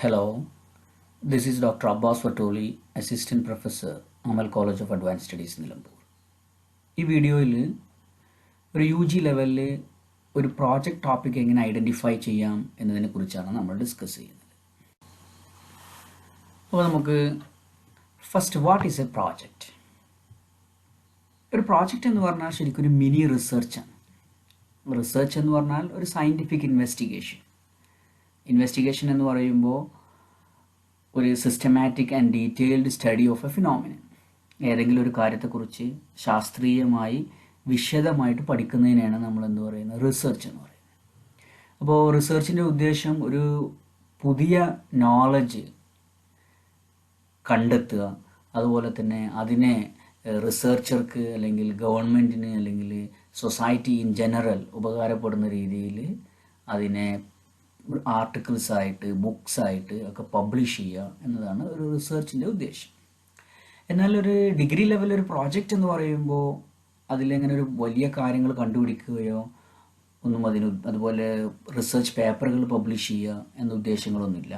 Hello, this is Dr. Abbas Watoli, Assistant Professor, Amal College of Advanced Studies, Nilambur. ഈ വീഡിയോയിൽ ഒരു UG ലെവലിൽ ഒരു പ്രോജക്റ്റ് ടോപ്പിക് എങ്ങനെ ഐഡൻറ്റിഫൈ ചെയ്യാം എന്നതിനെക്കുറിച്ചാണ് നമ്മൾ ഡിസ്കസ് ചെയ്യുന്നത്. അപ്പോൾ നമുക്ക് first what is A project? ഒരു പ്രോജക്റ്റ് എന്ന് പറഞ്ഞാൽ ശരിക്കും ഒരു മിനി റിസർച്ചാണ്. റിസർച്ച് എന്ന് പറഞ്ഞാൽ ഒരു സയൻറ്റിഫിക് ഇൻവെസ്റ്റിഗേഷൻ എന്ന് പറയുമ്പോൾ ഒരു systematic and detailed study of A phenomenon, ഏതെങ്കിലും ഒരു കാര്യത്തെക്കുറിച്ച് ശാസ്ത്രീയമായി വിശദമായിട്ട് പഠിക്കുന്നതിനാണ് നമ്മൾ എന്ത് പറയുന്നത്, റിസർച്ച് എന്ന് പറയുന്നത്. അപ്പോൾ റിസർച്ചിൻ്റെ ഉദ്ദേശം ഒരു പുതിയ നോളജ് കണ്ടെത്തുക, അതുപോലെ തന്നെ അതിനെ റിസർച്ചർക്ക് അല്ലെങ്കിൽ ഗവൺമെൻറ്റിന് അല്ലെങ്കിൽ സൊസൈറ്റി ഇൻ ജനറൽ ഉപകാരപ്പെടുന്ന രീതിയിൽ അതിനെ ആർട്ടിക്കിൾസായിട്ട് ബുക്സായിട്ട് ഒക്കെ പബ്ലിഷ് ചെയ്യുക എന്നതാണ് ഒരു റിസർച്ചിൻ്റെ ഉദ്ദേശം. എന്നാൽ ഒരു ഡിഗ്രി ലെവൽ ഒരു പ്രോജക്റ്റ് എന്ന് പറയുമ്പോൾ അതിലെങ്ങനെ ഒരു വലിയ കാര്യങ്ങൾ കണ്ടുപിടിക്കുകയോ ഒന്നും അതുപോലെ റിസർച്ച് പേപ്പറുകൾ പബ്ലിഷ് ചെയ്യുക എന്ന ഉദ്ദേശങ്ങളൊന്നുമില്ല.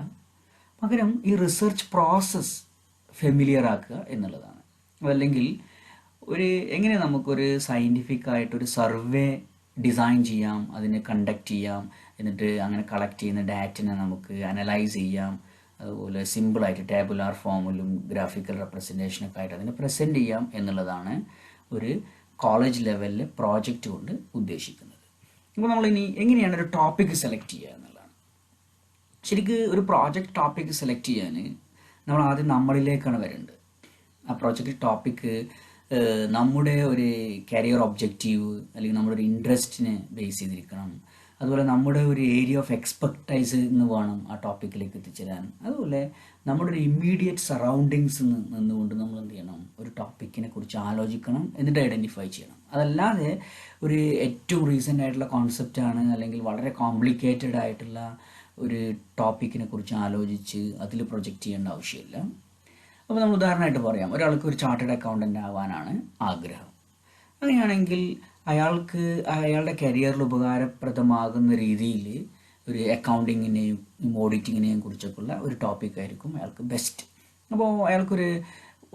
പകരം ഈ റിസർച്ച് പ്രോസസ്സ് ഫെമിലിയർ ആക്കുക എന്നുള്ളതാണ്. അതല്ലെങ്കിൽ എങ്ങനെ നമുക്കൊരു സയൻറ്റിഫിക് ആയിട്ടൊരു സർവേ ഡിസൈൻ ചെയ്യാം, അതിനെ കണ്ടക്ട് ചെയ്യാം, എന്നിട്ട് അങ്ങനെ കളക്ട് ചെയ്യുന്ന ഡാറ്റിനെ നമുക്ക് അനലൈസ് ചെയ്യാം, അതുപോലെ സിമ്പിളായിട്ട് ടേബുലാർ ഫോമിലും ഗ്രാഫിക്കൽ റെപ്രസെൻറ്റേഷനൊക്കെ ആയിട്ട് അതിനെ പ്രസൻറ്റ് ചെയ്യാം എന്നുള്ളതാണ് ഒരു കോളേജ് ലെവലിൽ പ്രോജക്റ്റ് കൊണ്ട് ഉദ്ദേശിക്കുന്നത്. അപ്പോൾ നമ്മളിനി എങ്ങനെയാണ് ഒരു ടോപ്പിക്ക് സെലക്ട് ചെയ്യുക എന്നുള്ളതാണ്. ശരിക്കും ഒരു പ്രോജക്റ്റ് ടോപ്പിക്ക് സെലക്ട് ചെയ്യാൻ നമ്മൾ ആദ്യം നമ്മളിലേക്കാണ് വരേണ്ടത്. ആ പ്രോജക്റ്റ് ടോപ്പിക്ക് നമ്മുടെ ഒരു കരിയർ ഒബ്ജക്റ്റീവ് അല്ലെങ്കിൽ നമ്മുടെ ഒരു ഇൻട്രസ്റ്റിനെ ബേസ് ചെയ്തിരിക്കണം. അതുപോലെ നമ്മുടെ ഒരു ഏരിയ ഓഫ് എക്സ്പെർട്ടൈസ് എന്ന് വേണം ആ ടോപ്പിക്കിലേക്ക് എത്തിച്ചേരാൻ. അതുപോലെ നമ്മുടെ ഒരു ഇമ്മീഡിയറ്റ് സറൗണ്ടിങ്സ് നിന്നുകൊണ്ട് നമ്മൾ എന്ത് ചെയ്യണം, ഒരു ടോപ്പിക്കിനെ കുറിച്ച് ആലോചിക്കണം, എന്നിട്ട് ഐഡൻറ്റിഫൈ ചെയ്യണം. അതല്ലാതെ ഒരു ഏറ്റവും റീസെൻ്റ് ആയിട്ടുള്ള കോൺസെപ്റ്റാണ് അല്ലെങ്കിൽ വളരെ കോംപ്ലിക്കേറ്റഡ് ആയിട്ടുള്ള ഒരു ടോപ്പിക്കിനെ കുറിച്ച് ആലോചിച്ച് അതിൽ പ്രൊജക്റ്റ് ചെയ്യേണ്ട ആവശ്യമില്ല. അപ്പോൾ നമ്മൾ ഉദാഹരണമായിട്ട് പറയാം, ഒരാൾക്ക് ഒരു ചാർട്ടേഡ് അക്കൗണ്ടൻ്റ് ആവാനാണ് ആഗ്രഹം. അങ്ങനെയാണെങ്കിൽ അയാളുടെ കരിയറിൽ ഉപകാരപ്രദമാകുന്ന രീതിയിൽ ഒരു അക്കൗണ്ടിങ്ങിനെയും ഓഡിറ്റിങ്ങിനെയും കുറിച്ചൊക്കെയുള്ള ഒരു ടോപ്പിക്കായിരിക്കും അയാൾക്ക് ബെസ്റ്റ്. അപ്പോൾ അയാൾക്കൊരു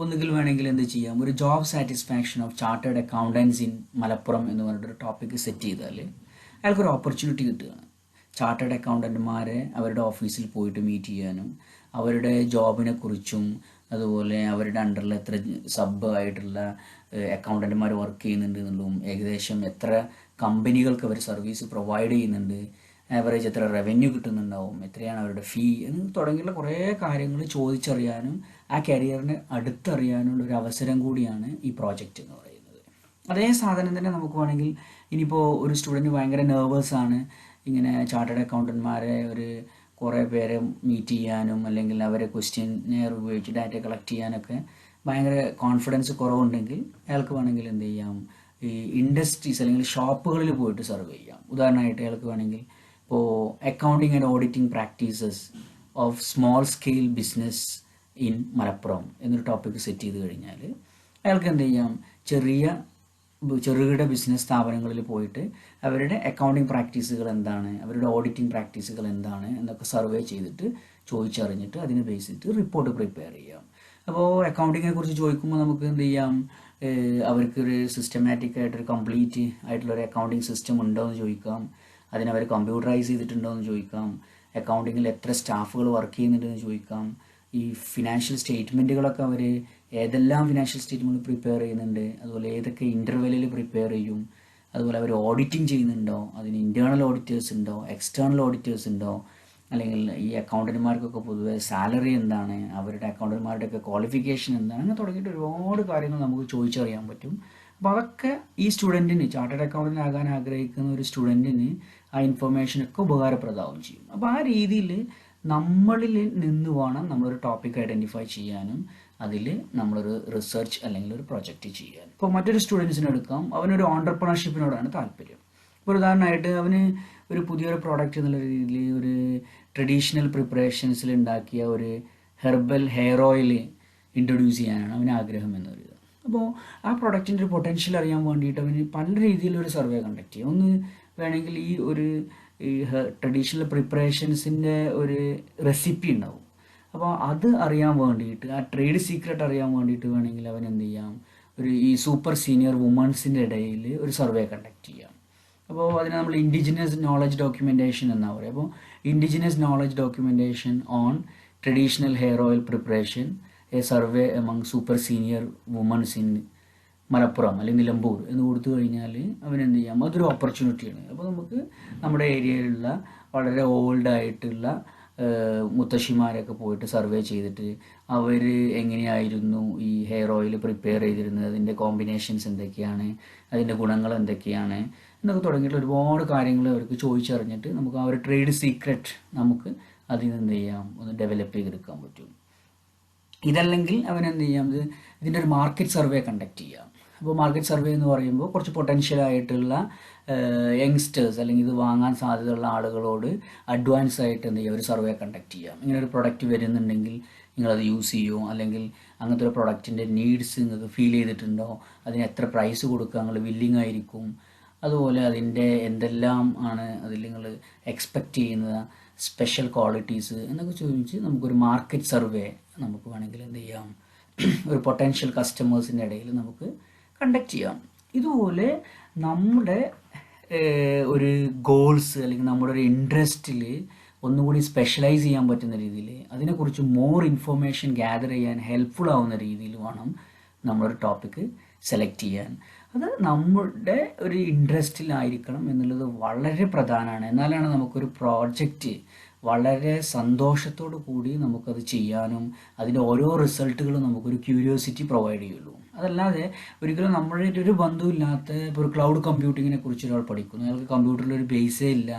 ഒന്നുകിൽ വേണമെങ്കിൽ എന്ത് ചെയ്യാം, ഒരു job satisfaction of chartered accountants in Malappuram എന്ന് പറഞ്ഞിട്ടൊരു ടോപ്പിക്ക് സെറ്റ് ചെയ്താൽ അയാൾക്കൊരു ഓപ്പർച്യൂണിറ്റി കിട്ടുകയാണ്. ചാർട്ടേഡ് അക്കൗണ്ടന്റുമാരെ അവരുടെ ഓഫീസിൽ പോയിട്ട് മീറ്റ് ചെയ്യാനും അവരുടെ ജോബിനെ കുറിച്ചും അതുപോലെ അവരുടെ അണ്ടറിൽ എത്ര സബ് ആയിട്ടുള്ള അക്കൗണ്ടന്റുമാർ വർക്ക് ചെയ്യുന്നുണ്ട് എന്നുള്ളതും ഏകദേശം എത്ര കമ്പനികൾക്ക് അവർ സർവീസ് പ്രൊവൈഡ് ചെയ്യുന്നുണ്ട്, ആവറേജ് എത്ര റവന്യൂ കിട്ടുന്നുണ്ടാവും, എത്രയാണ് അവരുടെ ഫീ എന്ന് തുടങ്ങിയുള്ള കുറേ കാര്യങ്ങൾ ചോദിച്ചറിയാനും ആ കരിയറിനെ അടുത്തറിയാനുള്ള ഒരു അവസരം കൂടിയാണ് ഈ പ്രോജക്റ്റ് എന്ന് പറയുന്നത്. അതേ സാധനം തന്നെ നമുക്ക് വേണമെങ്കിൽ ഇനിയിപ്പോൾ ഒരു സ്റ്റുഡൻറ്റ് ഭയങ്കര നെർവസാണ്, ഇങ്ങനെ ചാർട്ടേഡ് അക്കൗണ്ടന്റ്മാരെ കുറേ പേരെ മീറ്റ് ചെയ്യാനും അല്ലെങ്കിൽ അവരെ ക്വസ്റ്റ്യനെയർ ഉപയോഗിച്ച് ഡാറ്റ കളക്ട് ചെയ്യാനൊക്കെ ഭയങ്കര കോൺഫിഡൻസ് കുറവുണ്ടെങ്കിൽ അയാൾക്ക് വേണമെങ്കിൽ എന്ത് ചെയ്യാം, ഈ ഇൻഡസ്ട്രീസ് അല്ലെങ്കിൽ ഷോപ്പുകളിൽ പോയിട്ട് സർവേ ചെയ്യാം. ഉദാഹരണമായിട്ട് അയാൾക്ക് വേണമെങ്കിൽ ഇപ്പോൾ accounting and auditing practices of small scale business in Malappuram എന്നൊരു ടോപ്പിക്ക് സെറ്റ് ചെയ്ത് കഴിഞ്ഞാൽ അയാൾക്ക് എന്ത് ചെയ്യാം, ചെറുകിട ബിസിനസ് സ്ഥാപനങ്ങളിൽ പോയിട്ട് അവരുടെ അക്കൗണ്ടിങ് പ്രാക്ടീസുകൾ എന്താണ്, അവരുടെ ഓഡിറ്റിംഗ് പ്രാക്ടീസുകൾ എന്താണ് എന്നൊക്കെ സർവേ ചെയ്തിട്ട് ചോദിച്ചറിഞ്ഞിട്ട് അതിനെ ബേസ് ചെയ്തിട്ട് റിപ്പോർട്ട് പ്രിപ്പയർ ചെയ്യാം. അപ്പോൾ അക്കൗണ്ടിങ്ങിനെ കുറിച്ച് ചോദിക്കുമ്പോൾ നമുക്ക് എന്ത് ചെയ്യാം, അവർക്കൊരു സിസ്റ്റമാറ്റിക് ആയിട്ടൊരു കംപ്ലീറ്റ് ആയിട്ടുള്ളൊരു അക്കൗണ്ടിങ് സിസ്റ്റം ഉണ്ടോ എന്ന് ചോദിക്കാം, അതിനവർ കമ്പ്യൂട്ടറൈസ് ചെയ്തിട്ടുണ്ടോ എന്ന് ചോദിക്കാം, അക്കൗണ്ടിങ്ങിൽ എത്ര സ്റ്റാഫുകൾ വർക്ക് ചെയ്യുന്നുണ്ടെന്ന് ചോദിക്കാം, ഈ ഫിനാൻഷ്യൽ സ്റ്റേറ്റ്മെൻറ്റുകളൊക്കെ അവർ ഏതെല്ലാം ഫിനാൻഷ്യൽ സ്റ്റേറ്റ്മെൻറ്റ് പ്രിപ്പയർ ചെയ്യുന്നുണ്ട്, അതുപോലെ ഏതൊക്കെ ഇൻ്റർവെല്ലിൽ പ്രിപ്പയർ ചെയ്യും, അതുപോലെ അവർ ഓഡിറ്റിംഗ് ചെയ്യുന്നുണ്ടോ, അതിന് ഇൻറ്റേർണൽ ഓഡിറ്റേഴ്സ് ഉണ്ടോ, എക്സ്റ്റേണൽ ഓഡിറ്റേഴ്സ് ഉണ്ടോ, അല്ലെങ്കിൽ ഈ അക്കൗണ്ടന്റുമാർക്കൊക്കെ പൊതുവെ സാലറി എന്താണ്, അവരുടെ അക്കൗണ്ടന്റുമാരുടെയൊക്കെ ക്വാളിഫിക്കേഷൻ എന്താണ്, അങ്ങനെ തുടങ്ങിയിട്ട് ഒരുപാട് കാര്യങ്ങൾ നമുക്ക് ചോദിച്ചറിയാൻ പറ്റും. അപ്പോൾ അതൊക്കെ ഈ സ്റ്റുഡൻറ്റിന്, ചാർട്ടേഡ് അക്കൗണ്ടൻ്റ് ആകാൻ ആഗ്രഹിക്കുന്ന ഒരു സ്റ്റുഡൻറ്റിന് ആ ഇൻഫർമേഷനൊക്കെ ഉപകാരപ്രദമാവും ചെയ്യും. അപ്പോൾ ആ രീതിയിൽ നമ്മളിൽ നിന്ന് വേണം നമ്മളൊരു ടോപ്പിക് ഐഡൻറ്റിഫൈ ചെയ്യാനും അതിൽ നമ്മളൊരു റിസർച്ച് അല്ലെങ്കിൽ ഒരു പ്രൊജക്റ്റ് ചെയ്യാൻ. ഇപ്പോൾ മറ്റൊരു സ്റ്റുഡൻസിനെ എടുക്കാം, അവനൊരു ഓൺടർപ്രണർഷിപ്പിനോടാണ് താല്പര്യം. ഇപ്പോൾ ഉദാഹരണമായിട്ട് അവന് ഒരു പുതിയൊരു പ്രോഡക്റ്റ് എന്നുള്ള രീതിയിൽ ഒരു ട്രഡീഷണൽ പ്രിപ്പറേഷൻസിൽ ഉണ്ടാക്കിയ ഒരു ഹെർബൽ ഹെയർ ഓയിൽ ഇൻട്രൊഡ്യൂസ് ചെയ്യാനാണ് അവന് ആഗ്രഹം എന്നൊരു. അപ്പോൾ ആ പ്രൊഡക്റ്റിൻ്റെ ഒരു പൊട്ടൻഷ്യൽ അറിയാൻ വേണ്ടിയിട്ട് അവന് പല രീതിയിലൊരു സർവേ കണ്ടക്ട് ചെയ്യും. ഒന്ന് വേണമെങ്കിൽ ഈ ഒരു ഈ ട്രഡീഷണൽ പ്രിപ്പറേഷൻസിൻ്റെ ഒരു റെസിപ്പി ഉണ്ടാവും. അപ്പോൾ അത് അറിയാൻ വേണ്ടിയിട്ട്, ആ ട്രേഡ് സീക്രട്ട് അറിയാൻ വേണ്ടിയിട്ട് വേണമെങ്കിൽ അവൻ എന്ത് ചെയ്യാം, ഈ സൂപ്പർ സീനിയർ വുമൺസിൻ്റെ ഇടയിൽ ഒരു സർവേ കണ്ടക്ട് ചെയ്യാം. അപ്പോൾ അതിന് നമ്മൾ ഇൻഡിജിനസ് നോളജ് ഡോക്യുമെൻറ്റേഷൻ എന്നാണ് പറയുക. അപ്പോൾ indigenous knowledge documentation on traditional hair oil preparation, a survey among super senior womens in Malappuram അല്ലെങ്കിൽ നിലമ്പൂർ എന്ന് കൊടുത്തു കഴിഞ്ഞാൽ അവനെന്ത് ചെയ്യാം, അതൊരു ഓപ്പർച്യൂണിറ്റിയാണ്. അപ്പോൾ നമുക്ക് നമ്മുടെ ഏരിയയിലുള്ള വളരെ ഓൾഡായിട്ടുള്ള മുത്തശ്ശിമാരൊക്കെ പോയിട്ട് സർവേ ചെയ്തിട്ട് അവർ എങ്ങനെയായിരുന്നു ഈ ഹെയർ ഓയിൽ പ്രിപ്പയർ ചെയ്തിരുന്നത്, അതിൻ്റെ കോമ്പിനേഷൻസ് എന്തൊക്കെയാണ്, അതിൻ്റെ ഗുണങ്ങൾ എന്തൊക്കെയാണ് എന്നൊക്കെ തുടങ്ങിയിട്ട് ഒരുപാട് കാര്യങ്ങൾ അവർക്ക് ചോദിച്ചറിഞ്ഞിട്ട് നമുക്ക് ആ ഒരു ട്രേഡ് സീക്രട്ട് നമുക്ക് അതിൽ നിന്ന് എന്ത് ചെയ്യാം, ഒന്ന് ഡെവലപ്പ് ചെയ്തെടുക്കാൻ പറ്റും. ഇതല്ലെങ്കിൽ അവനെന്ത് ചെയ്യാം, ഇതിൻ്റെ ഒരു മാർക്കറ്റ് സർവേ കണ്ടക്ട് ചെയ്യാം. അപ്പോൾ മാർക്കറ്റ് സർവേ എന്ന് പറയുമ്പോൾ കുറച്ച് പൊട്ടൻഷ്യൽ ആയിട്ടുള്ള യങ്സ്റ്റേഴ്സ് അല്ലെങ്കിൽ ഇത് വാങ്ങാൻ സാധ്യതയുള്ള ആളുകളോട് അഡ്വാൻസ് ആയിട്ട് എന്ത് ചെയ്യുക, ഒരു സർവേ കണ്ടക്ട് ചെയ്യാം. ഇങ്ങനെ ഒരു പ്രൊഡക്റ്റ് വരുന്നുണ്ടെങ്കിൽ നിങ്ങളത് യൂസ് ചെയ്യുമോ, അല്ലെങ്കിൽ അങ്ങനത്തെ ഒരു പ്രൊഡക്റ്റിൻ്റെ നീഡ്സ് നിങ്ങൾക്ക് ഫീൽ ചെയ്തിട്ടുണ്ടോ, അതിന് എത്ര പ്രൈസ് കൊടുക്കുക നിങ്ങൾ വില്ലിങ് ആയിരിക്കും, അതുപോലെ അതിൻ്റെ എന്തെല്ലാം ആണ് അതിൽ നിങ്ങൾ എക്സ്പെക്റ്റ് ചെയ്യുന്ന സ്പെഷ്യൽ ക്വാളിറ്റീസ് എന്നൊക്കെ ചോദിച്ച് നമുക്കൊരു മാർക്കറ്റ് സർവേ നമുക്ക് വേണമെങ്കിൽ എന്ത് ചെയ്യാം, ഒരു പൊട്ടൻഷ്യൽ കസ്റ്റമേഴ്സിൻ്റെ ഇടയിൽ നമുക്ക് കണ്ടക്ട് ചെയ്യാം. ഇതുപോലെ നമ്മുടെ ഒരു ഗോൾസ് അല്ലെങ്കിൽ നമ്മുടെ ഒരു ഇൻട്രസ്റ്റിൽ ഒന്നുകൂടി സ്പെഷ്യലൈസ് ചെയ്യാൻ പറ്റുന്ന രീതിയിൽ അതിനെക്കുറിച്ച് മോർ ഇൻഫോർമേഷൻ ഗ്യാദർ ചെയ്യാൻ ഹെൽപ്ഫുൾ ആവുന്ന രീതിയിൽ വേണം നമ്മളൊരു ടോപ്പിക്ക് സെലക്ട് ചെയ്യാൻ. അത് നമ്മുടെ ഒരു ഇൻട്രസ്റ്റിലായിരിക്കണം എന്നുള്ളത് വളരെ പ്രധാനമാണ്. എന്നാലാണ് നമുക്കൊരു പ്രോജക്റ്റ് വളരെ സന്തോഷത്തോടു കൂടി നമുക്കത് ചെയ്യാനും അതിൻ്റെ ഓരോ റിസൾട്ടുകളും നമുക്കൊരു ക്യൂരിയോസിറ്റി പ്രൊവൈഡ് ചെയ്യുള്ളൂ. അതല്ലാതെ ഒരിക്കലും നമ്മുടെ ഒരു ബന്ധമില്ലാത്ത ഇപ്പോൾ ഒരു ക്ലൗഡ് കമ്പ്യൂട്ടിങ്ങിനെ കുറിച്ച് ഒരാൾ പഠിക്കുന്നു, അയാൾക്ക് കമ്പ്യൂട്ടറിൽ ഒരു ബേസേ ഇല്ല,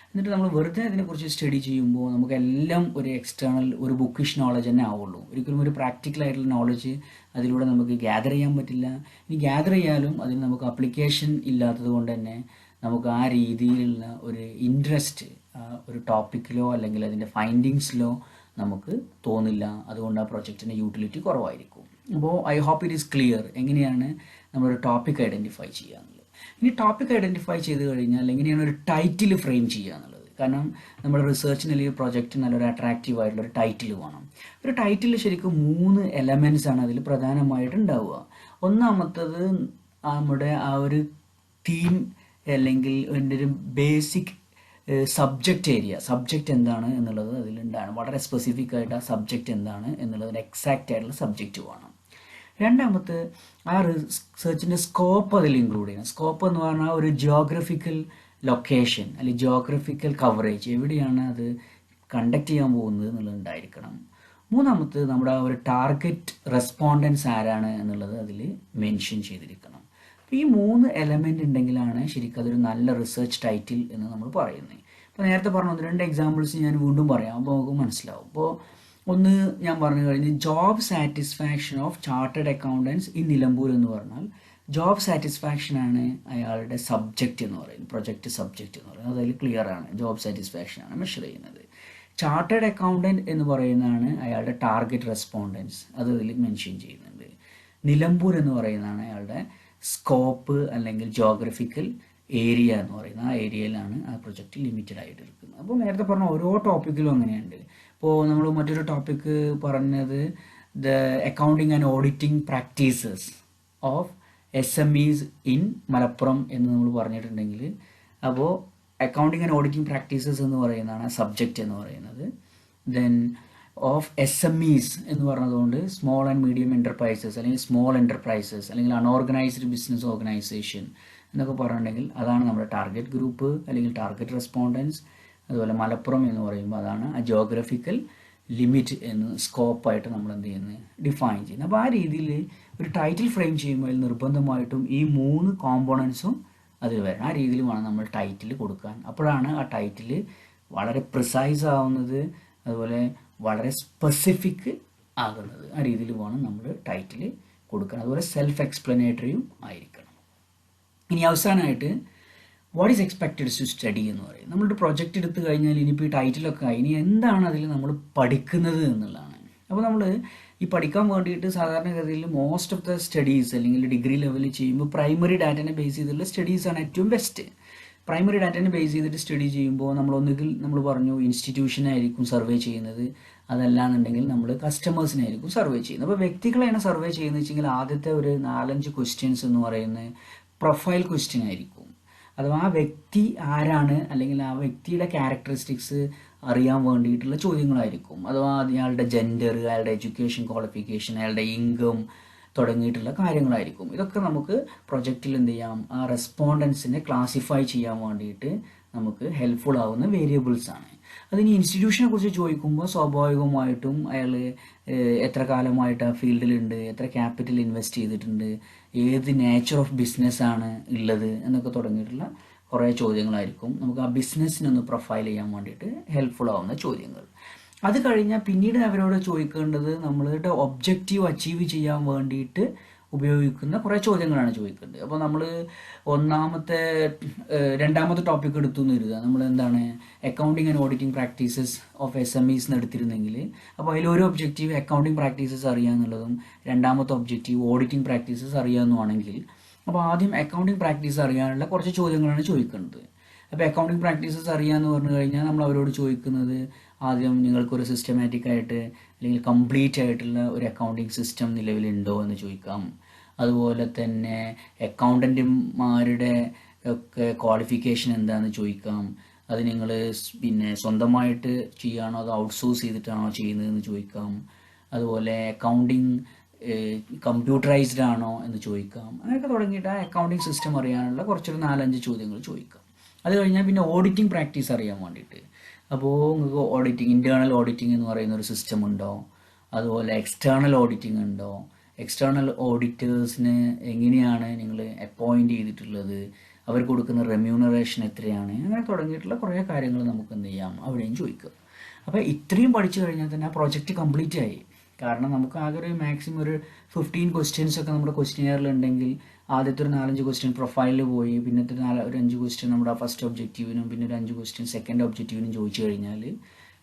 എന്നിട്ട് നമ്മൾ വെറുതെ അതിനെക്കുറിച്ച് സ്റ്റഡി ചെയ്യുമ്പോൾ നമുക്കെല്ലാം ഒരു എക്സ്റ്റേണൽ ഒരു ബുക്കിഷ് നോളജ് തന്നെ ആവുള്ളൂ. ഒരിക്കലും ഒരു പ്രാക്ടിക്കലായിട്ടുള്ള നോളജ് അതിലൂടെ നമുക്ക് ഗ്യാദർ ചെയ്യാൻ പറ്റില്ല. ഇനി ഗ്യാദർ ചെയ്യാലും അതിന് നമുക്ക് അപ്ലിക്കേഷൻ ഇല്ലാത്തത് കൊണ്ട് തന്നെ നമുക്ക് ആ രീതിയിലുള്ള ഒരു ഇൻട്രസ്റ്റ് ഒരു ടോപ്പിക്കിലോ അല്ലെങ്കിൽ അതിൻ്റെ ഫൈൻഡിങ്സിലോ നമുക്ക് തോന്നില്ല. അതുകൊണ്ട് ആ പ്രൊജക്റ്റിൻ്റെ യൂട്ടിലിറ്റി കുറവായിരിക്കും. അപ്പോൾ I hope it is clear എങ്ങനെയാണ് നമ്മളൊരു ടോപ്പിക് ഐഡൻറ്റിഫൈ ചെയ്യുക എന്നുള്ളത്. ഇനി ടോപ്പിക് ഐഡൻറ്റിഫൈ ചെയ്ത് കഴിഞ്ഞാൽ എങ്ങനെയാണ് ഒരു ടൈറ്റിൽ ഫ്രെയിം ചെയ്യുക എന്നുള്ളത്. കാരണം നമ്മുടെ റിസർച്ചിന് അല്ലെങ്കിൽ പ്രൊജക്റ്റിന് നല്ലൊരു അട്രാക്റ്റീവ് ആയിട്ടുള്ള ഒരു ടൈറ്റിൽ വേണം. ഒരു ടൈറ്റിൽ ശരിക്കും 3 എലമെൻറ്റ്സ് ആണ് അതിൽ പ്രധാനമായിട്ട് ഉണ്ടാവുക. ഒന്നാമത്തത് നമ്മുടെ ആ ഒരു തീം അല്ലെങ്കിൽ അതിൻ്റെ ഒരു ബേസിക് സബ്ജക്റ്റ് എന്താണ് എന്നുള്ളത് അതിലുണ്ടാണ്. വളരെ സ്പെസിഫിക് ആയിട്ട് ആ സബ്ജക്റ്റ് എന്താണ് എന്നുള്ളതിന് എക്സാക്റ്റ് ആയിട്ടുള്ള സബ്ജക്റ്റ് വേണം. രണ്ടാമത്തെ ആ റിസർച്ചിൻ്റെ സ്കോപ്പ് അതിൽ ഇൻക്ലൂഡ് ചെയ്യണം. സ്കോപ്പ് എന്ന് പറഞ്ഞാൽ ഒരു ജിയോഗ്രഫിക്കൽ ലൊക്കേഷൻ അല്ലെങ്കിൽ ജിയോഗ്രഫിക്കൽ കവറേജ്, എവിടെയാണ് അത് കണ്ടക്ട് ചെയ്യാൻ പോകുന്നത് എന്നുള്ളത് ഉണ്ടായിരിക്കണം. മൂന്നാമത്തെ നമ്മുടെ ആ ഒരു ടാർഗറ്റ് റെസ്പോണ്ടൻസ് ആരാണ് എന്നുള്ളത് അതിൽ മെൻഷൻ ചെയ്തിരിക്കണം. ഈ 3 എലമെൻ്റ് ഉണ്ടെങ്കിലാണ് ശരിക്കും അതൊരു നല്ല റിസർച്ച് ടൈറ്റിൽ എന്ന് നമ്മൾ പറയുന്നത്. ഇപ്പോൾ നേരത്തെ പറഞ്ഞ 1-2 എക്സാമ്പിൾസ് ഞാൻ വീണ്ടും പറയാം, അപ്പോൾ നമുക്ക് മനസ്സിലാവും. അപ്പോൾ ഒന്ന് ഞാൻ പറഞ്ഞു കഴിഞ്ഞ് job satisfaction of chartered accountants in Nilambur എന്ന് പറഞ്ഞാൽ ജോബ് സാറ്റിസ്ഫാക്ഷൻ ആണ് അയാളുടെ സബ്ജക്റ്റ് എന്ന് പറയുന്നത്, പ്രൊജക്റ്റ് സബ്ജക്റ്റ് എന്ന് പറയുന്നത്. അതിൽ ക്ലിയർ ആണ്, ജോബ് സാറ്റിസ്ഫാക്ഷൻ ആണ് മെഷർ ചെയ്യുന്നത്. ചാർട്ടേഡ് അക്കൗണ്ടൻറ്റ് എന്ന് പറയുന്നതാണ് അയാളുടെ ടാർഗറ്റ് റെസ്പോണ്ടൻസ്, അത് അതിൽ മെൻഷൻ ചെയ്യുന്നുണ്ട്. നിലമ്പൂർ എന്ന് പറയുന്നതാണ് അയാളുടെ സ്കോപ്പ് അല്ലെങ്കിൽ ജോഗ്രഫിക്കൽ ഏരിയ എന്ന് പറയുന്നത്. ആ ഏരിയയിലാണ് ആ പ്രൊജക്റ്റ് ലിമിറ്റഡ് ആയിട്ട് ഇരിക്കുന്നത്. അപ്പോൾ നേരത്തെ പറഞ്ഞ ഓരോ ടോപ്പിക്കിലും അങ്ങനെയുണ്ട്. ഇപ്പോൾ നമ്മൾ മറ്റൊരു ടോപ്പിക്ക് പറഞ്ഞത് the accounting and auditing practices of SMEs in Malappuram എന്ന് നമ്മൾ പറഞ്ഞിട്ടുണ്ടെങ്കിൽ, അപ്പോൾ അക്കൗണ്ടിങ് ആൻഡ് ഓഡിറ്റിംഗ് പ്രാക്ടീസസ് എന്ന് പറയുന്നതാണ് സബ്ജക്റ്റ് എന്ന് പറയുന്നത്. ദെൻ ഓഫ് SMEs എന്ന് പറഞ്ഞതുകൊണ്ട് സ്മോൾ ആൻഡ് മീഡിയം എൻ്റർപ്രൈസസ് അല്ലെങ്കിൽ സ്മോൾ എൻ്റർപ്രൈസസ് അല്ലെങ്കിൽ അൺഓർഗനൈസ്ഡ് ബിസിനസ് ഓർഗനൈസേഷൻ എന്നൊക്കെ പറഞ്ഞിട്ടുണ്ടെങ്കിൽ അതാണ് നമ്മുടെ ടാർഗറ്റ് ഗ്രൂപ്പ് അല്ലെങ്കിൽ ടാർഗറ്റ് റെസ്പോണ്ടൻസ്. അതുപോലെ മലപ്പുറം എന്ന് പറയുമ്പോൾ അതാണ് ആ ജോഗ്രഫിക്കൽ ലിമിറ്റ് എന്ന് സ്കോപ്പായിട്ട് നമ്മൾ എന്ത് ചെയ്യുന്നത് ഡിഫൈൻ ചെയ്യുന്നത്. അപ്പോൾ ആ രീതിയിൽ ഒരു ടൈറ്റിൽ ഫ്രെയിം ചെയ്യുമ്പോൾ നിർബന്ധമായിട്ടും ഈ 3 കോമ്പോണൻസും അതിൽ വരണം. ആ രീതിയിൽ വേണം നമ്മൾ ടൈറ്റിൽ കൊടുക്കാൻ. അപ്പോഴാണ് ആ ടൈറ്റിൽ വളരെ പ്രിസൈസ് ആവുന്നത്, അതുപോലെ വളരെ സ്പെസിഫിക് ആകുന്നത്. ആ രീതിയിൽ വേണം നമ്മൾ ടൈറ്റിൽ കൊടുക്കാൻ. അതുപോലെ സെൽഫ് എക്സ്പ്ലനേറ്ററിയും ആയിരിക്കണം. ഇനി അവസാനമായിട്ട് what is expected to study എന്ന് പറയും. നമ്മളൊരു പ്രൊജക്റ്റ് എടുത്തു കഴിഞ്ഞാൽ ഇനിയിപ്പോൾ ഈ ടൈറ്റിലൊക്കെ ആയി, ഇനി എന്താണ് അതിൽ നമ്മൾ പഠിക്കുന്നത് എന്നുള്ളതാണ്. അപ്പോൾ നമ്മൾ ഈ പഠിക്കാൻ വേണ്ടിയിട്ട് സാധാരണഗതിയിൽ മോസ്റ്റ് ഓഫ് ദ സ്റ്റഡീസ് അല്ലെങ്കിൽ ഡിഗ്രി ലെവലിൽ ചെയ്യുമ്പോൾ പ്രൈമറി ഡാറ്റനെ ബേസ് ചെയ്തുള്ള സ്റ്റഡീസാണ് ഏറ്റവും ബെസ്റ്റ്. പ്രൈമറി ഡാറ്റനെ ബേസ് ചെയ്തിട്ട് സ്റ്റഡി ചെയ്യുമ്പോൾ നമ്മളൊന്നുകിൽ നമ്മൾ പറഞ്ഞു ഇൻസ്റ്റിറ്റ്യൂഷനായിരിക്കും സർവേ ചെയ്യുന്നത്, അതല്ലാന്നുണ്ടെങ്കിൽ നമ്മൾ കസ്റ്റമേഴ്സിനായിരിക്കും സർവേ ചെയ്യുന്നത്. അപ്പോൾ വ്യക്തികളെയാണ് സർവേ ചെയ്യുന്നത് വെച്ചെങ്കിൽ ആദ്യത്തെ ഒരു 4-5 ക്വസ്റ്റ്യൻസ് എന്ന് പറയുന്നത് പ്രൊഫൈൽ ക്വസ്റ്റ്യൻ ആയിരിക്കും. അഥവാ ആ വ്യക്തി ആരാണ് അല്ലെങ്കിൽ ആ വ്യക്തിയുടെ ക്യാരക്ടറിസ്റ്റിക്സ് അറിയാൻ വേണ്ടിയിട്ടുള്ള ചോദ്യങ്ങളായിരിക്കും. അഥവാ അയാളുടെ ജെൻഡർ, അയാളുടെ എഡ്യൂക്കേഷൻ ക്വാളിഫിക്കേഷൻ, അയാളുടെ ഇൻകം തുടങ്ങിയിട്ടുള്ള കാര്യങ്ങളായിരിക്കും. ഇതൊക്കെ നമുക്ക് പ്രൊജക്റ്റിൽ എന്ത് ചെയ്യാം, ആ റെസ്പോണ്ടൻസിനെ ക്ലാസിഫൈ ചെയ്യാൻ വേണ്ടിയിട്ട് നമുക്ക് ഹെൽപ്ഫുൾ ആവുന്ന വേരിയബിൾസ് ആണ്. അതിന് ഇൻസ്റ്റിറ്റ്യൂഷനെ കുറിച്ച് ചോദിക്കുമ്പോൾ സ്വാഭാവികമായിട്ടും അയാൾ എത്ര കാലമായിട്ട് ആ ഫീൽഡിലുണ്ട്, എത്ര ക്യാപിറ്റൽ ഇൻവെസ്റ്റ് ചെയ്തിട്ടുണ്ട്, ഏത് നേച്ചർ ഓഫ് ബിസിനസ്സാണ് ഉള്ളത് എന്നൊക്കെ തുടങ്ങിയിട്ടുള്ള കുറേ ചോദ്യങ്ങളായിരിക്കും നമുക്ക് ആ ബിസിനസ്സിനൊന്ന് പ്രൊഫൈൽ ചെയ്യാൻ വേണ്ടിയിട്ട് ഹെൽപ്ഫുൾ ആവുന്ന ചോദ്യങ്ങൾ. അത് കഴിഞ്ഞാൽ പിന്നീട് അവരോട് ചോദിക്കേണ്ടത് നമ്മളുടെ ഒബ്ജക്റ്റീവ് അച്ചീവ് ചെയ്യാൻ വേണ്ടിയിട്ട് ഉപയോഗിക്കുന്ന കുറേ ചോദ്യങ്ങളാണ് ചോദിക്കേണ്ടത്. അപ്പോൾ നമ്മൾ രണ്ടാമത്തെ ടോപ്പിക് എടുത്തു എന്ന് കരുതുക, നമ്മൾ എന്താണ് accounting and auditing practices of SMEs എന്ന് എടുത്തിരുന്നെങ്കിൽ, അപ്പോൾ അതിലൊരു ഒബ്ജക്റ്റീവ് അക്കൗണ്ടിങ് പ്രാക്ടീസസ് അറിയാമെന്നുള്ളതും രണ്ടാമത്തെ ഒബ്ജക്റ്റീവ് ഓഡിറ്റിംഗ് പ്രാക്ടീസസ് അറിയാമെന്നുമാണെങ്കിൽ, അപ്പോൾ ആദ്യം അക്കൗണ്ടിങ് പ്രാക്ടീസ് അറിയാനുള്ള കുറച്ച് ചോദ്യങ്ങളാണ് ചോദിക്കേണ്ടത്. അപ്പോൾ അക്കൗണ്ടിങ് പ്രാക്ടീസസ് അറിയാമെന്ന് പറഞ്ഞു കഴിഞ്ഞാൽ നമ്മൾ അവരോട് ചോദിക്കുന്നത് ആദ്യം നിങ്ങൾക്കൊരു സിസ്റ്റമാറ്റിക് ആയിട്ട് അല്ലെങ്കിൽ കംപ്ലീറ്റ് ആയിട്ടുള്ള ഒരു അക്കൗണ്ടിങ് സിസ്റ്റം നിലവിലുണ്ടോ എന്ന് ചോദിക്കാം. അതുപോലെ തന്നെ അക്കൗണ്ടൻറ്റുമാരുടെ ഒക്കെ ക്വാളിഫിക്കേഷൻ എന്താണെന്ന് ചോദിക്കാം. അത് നിങ്ങൾ പിന്നെ സ്വന്തമായിട്ട് ചെയ്യുകയാണോ അതോ ഔട്ട്സോഴ്സ് ചെയ്തിട്ടാണോ ചെയ്യുന്നതെന്ന് ചോദിക്കാം. അതുപോലെ അക്കൗണ്ടിങ് കമ്പ്യൂട്ടറൈസ്ഡ് ആണോ എന്ന് ചോദിക്കാം. അങ്ങനെയൊക്കെ തുടങ്ങിയിട്ട് ആ അക്കൗണ്ടിങ് സിസ്റ്റം അറിയാനുള്ള കുറച്ചൊരു 4-5 ചോദ്യങ്ങൾ ചോദിക്കാം. അത് കഴിഞ്ഞാൽ പിന്നെ ഓഡിറ്റിംഗ് പ്രാക്ടീസ് അറിയാൻ വേണ്ടിയിട്ട്, അപ്പോൾ നിങ്ങൾക്ക് ഓഡിറ്റിംഗ്, ഇൻറ്റേർണൽ ഓഡിറ്റിംഗ് എന്ന് പറയുന്ന ഒരു സിസ്റ്റം ഉണ്ടോ, അതുപോലെ എക്സ്റ്റേണൽ ഓഡിറ്റിംഗ് ഉണ്ടോ, എക്സ്റ്റേണൽ ഓഡിറ്റേഴ്സിന് എങ്ങനെയാണ് നിങ്ങൾ അപ്പോയിൻറ്റ് ചെയ്തിട്ടുള്ളത്, അവർ കൊടുക്കുന്ന റെമ്യൂണറേഷൻ എത്രയാണ്, അങ്ങനെ തുടങ്ങിയിട്ടുള്ള കുറേ കാര്യങ്ങൾ നമുക്ക് എന്ത് ചെയ്യാം അവിടെയും ചോദിക്കാം. അപ്പോൾ ഇത്രയും പഠിച്ചു കഴിഞ്ഞാൽ തന്നെ ആ പ്രോജക്റ്റ് കംപ്ലീറ്റ് ആയി. കാരണം നമുക്ക് ആകെ ഒരു മാക്സിമം ഒരു 15 ക്വസ്റ്റ്യൻസ് ഒക്കെ നമ്മുടെ ക്വസ്റ്റ്യനെയറിലുണ്ടെങ്കിൽ ആദ്യത്തെ ഒരു 4-5 ക്വസ്റ്റ്യൻ പ്രൊഫൈലിൽ പോയി, പിന്നത്തെ ഒരു 5 ക്വസ്റ്റ്യൻ നമ്മുടെ ഫസ്റ്റ് ഒബ്ജക്റ്റീവിനും പിന്നെ ഒരു 5 ക്വസ്റ്റ്യൻ സെക്കൻഡ് ഒബ്ജക്റ്റീവിനും ചോദിച്ചു കഴിഞ്ഞാൽ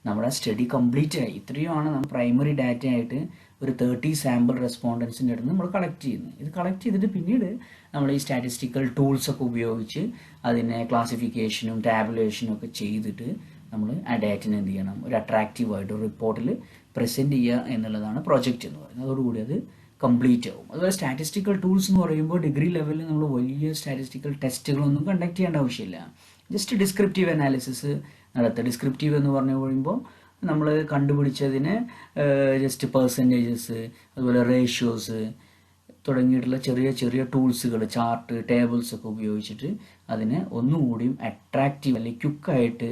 നമ്മുടെ സ്റ്റഡി കംപ്ലീറ്റ് ആയി. ഇത്രയുമാണ് നമ്മൾ പ്രൈമറി ഡാറ്റ ആയിട്ട് ഒരു 30 സാമ്പിൾ റെസ്പോണ്ടൻസിൻ്റെ അടുത്ത് നമ്മൾ കളക്ട് ചെയ്യുന്നത്. ഇത് കളക്ട് ചെയ്തിട്ട് പിന്നീട് നമ്മൾ ഈ സ്റ്റാറ്റിസ്റ്റിക്കൽ ടൂൾസൊക്കെ ഉപയോഗിച്ച് അതിനെ ക്ലാസിഫിക്കേഷനും ടാബുലേഷനും ഒക്കെ ചെയ്തിട്ട് നമ്മൾ ആ ഡാറ്റിനെ എന്ത് ചെയ്യണം, ഒരു അട്രാക്റ്റീവായിട്ട് ഒരു റിപ്പോർട്ടിൽ പ്രസൻറ്റ് ചെയ്യുക എന്നുള്ളതാണ് പ്രോജക്റ്റ് എന്ന് പറയുന്നത്. അതോടുകൂടി അത് കംപ്ലീറ്റ് ആവും. അതുപോലെ സ്റ്റാറ്റിസ്റ്റിക്കൽ ടൂൾസ് എന്ന് പറയുമ്പോൾ ഡിഗ്രി ലെവലിൽ നമ്മൾ വലിയ സ്റ്റാറ്റിസ്റ്റിക്കൽ ടെസ്റ്റുകളൊന്നും കണ്ടക്ട് ചെയ്യേണ്ട ആവശ്യമില്ല. ജസ്റ്റ് ഡിസ്ക്രിപ്റ്റീവ് അനാലിസിസ് നടത്തുക. ഡിസ്ക്രിപ്റ്റീവ് എന്ന് പറഞ്ഞു കഴിയുമ്പോൾ നമ്മൾ കണ്ടുപിടിച്ചതിന് ജസ്റ്റ് പെർസെൻറ്റേജസ്, അതുപോലെ റേഷ്യോസ് തുടങ്ങിയിട്ടുള്ള ചെറിയ ചെറിയ ടൂൾസുകൾ, ചാർട്ട്, ടേബിൾസ് ഒക്കെ ഉപയോഗിച്ചിട്ട് അതിനെ ഒന്നുകൂടിയും അട്രാക്റ്റീവ് അല്ലെങ്കിൽ ക്വിക്കായിട്ട്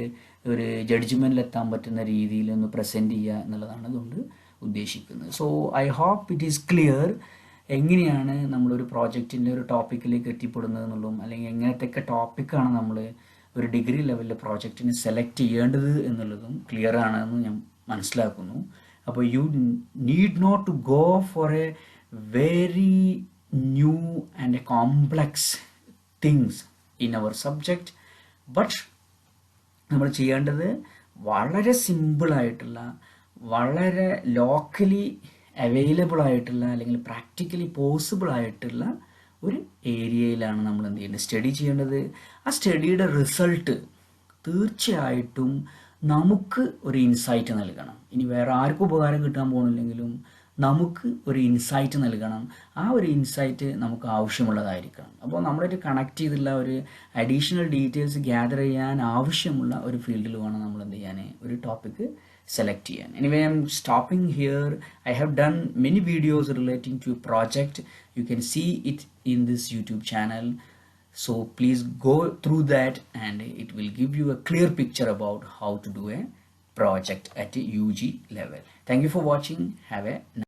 ഒരു ജഡ്ജ്മെൻറ്റിലെത്താൻ പറ്റുന്ന രീതിയിൽ ഒന്ന് പ്രസൻറ്റ് ചെയ്യുക എന്നുള്ളതാണ് അതുകൊണ്ട് ഉദ്ദേശിക്കുന്നത്. So I hope it is clear എങ്ങനെയാണ് നമ്മളൊരു പ്രോജക്റ്റിൻ്റെ ഒരു ടോപ്പിക്കിലേക്ക് എത്തിപ്പെടുന്നത് എന്നുള്ളതും, അല്ലെങ്കിൽ എങ്ങനത്തെയൊക്കെ ടോപ്പിക്കാണ് നമ്മൾ ഒരു ഡിഗ്രി ലെവലിൽ പ്രോജക്റ്റിന് സെലക്ട് ചെയ്യേണ്ടത് എന്നുള്ളതും ക്ലിയർ ആണെന്ന് ഞാൻ മനസ്സിലാക്കുന്നു. അപ്പോൾ you need not to go for a very new and a complex things in our subject, but നമ്മൾ ചെയ്യേണ്ടത് വളരെ സിമ്പിളായിട്ടുള്ള, വളരെ ലോക്കലി അവൈലബിൾ ആയിട്ടുള്ള അല്ലെങ്കിൽ പ്രാക്ടിക്കലി പോസിബിൾ ആയിട്ടുള്ള ഒരു ഏരിയയിലാണ് നമ്മൾ എന്ത് ചെയ്യേണ്ടത്, സ്റ്റഡി ചെയ്യേണ്ടത്. ആ സ്റ്റഡിയുടെ റിസൾട്ട് തീർച്ചയായിട്ടും നമുക്ക് ഒരു ഇൻസൈറ്റ് നൽകണം. ഇനി വേറെ ആർക്കും ഉപകാരം കിട്ടാൻ പോകുന്നില്ലെങ്കിലും നമുക്ക് ഒരു ഇൻസൈറ്റ് നൽകണം. ആ ഒരു ഇൻസൈറ്റ് നമുക്ക് ആവശ്യമുള്ളതായിരിക്കണം. അപ്പോൾ നമ്മളായിട്ട് കണക്ട് ചെയ്തുള്ള ഒരു അഡീഷണൽ ഡീറ്റെയിൽസ് ഗ്യാദർ ചെയ്യാൻ ആവശ്യമുള്ള ഒരു ഫീൽഡിൽ വേണം നമ്മൾ എന്ത് ചെയ്യാൻ, ഒരു ടോപ്പിക്ക് select ചെയ്യാൻ. Anyway, I'm stopping here. I have done many videos relating to a project. You can see it in this YouTube channel. So please go through that and it will give you a clear picture about how to do a project at a UG level. Thank you for watching. Have a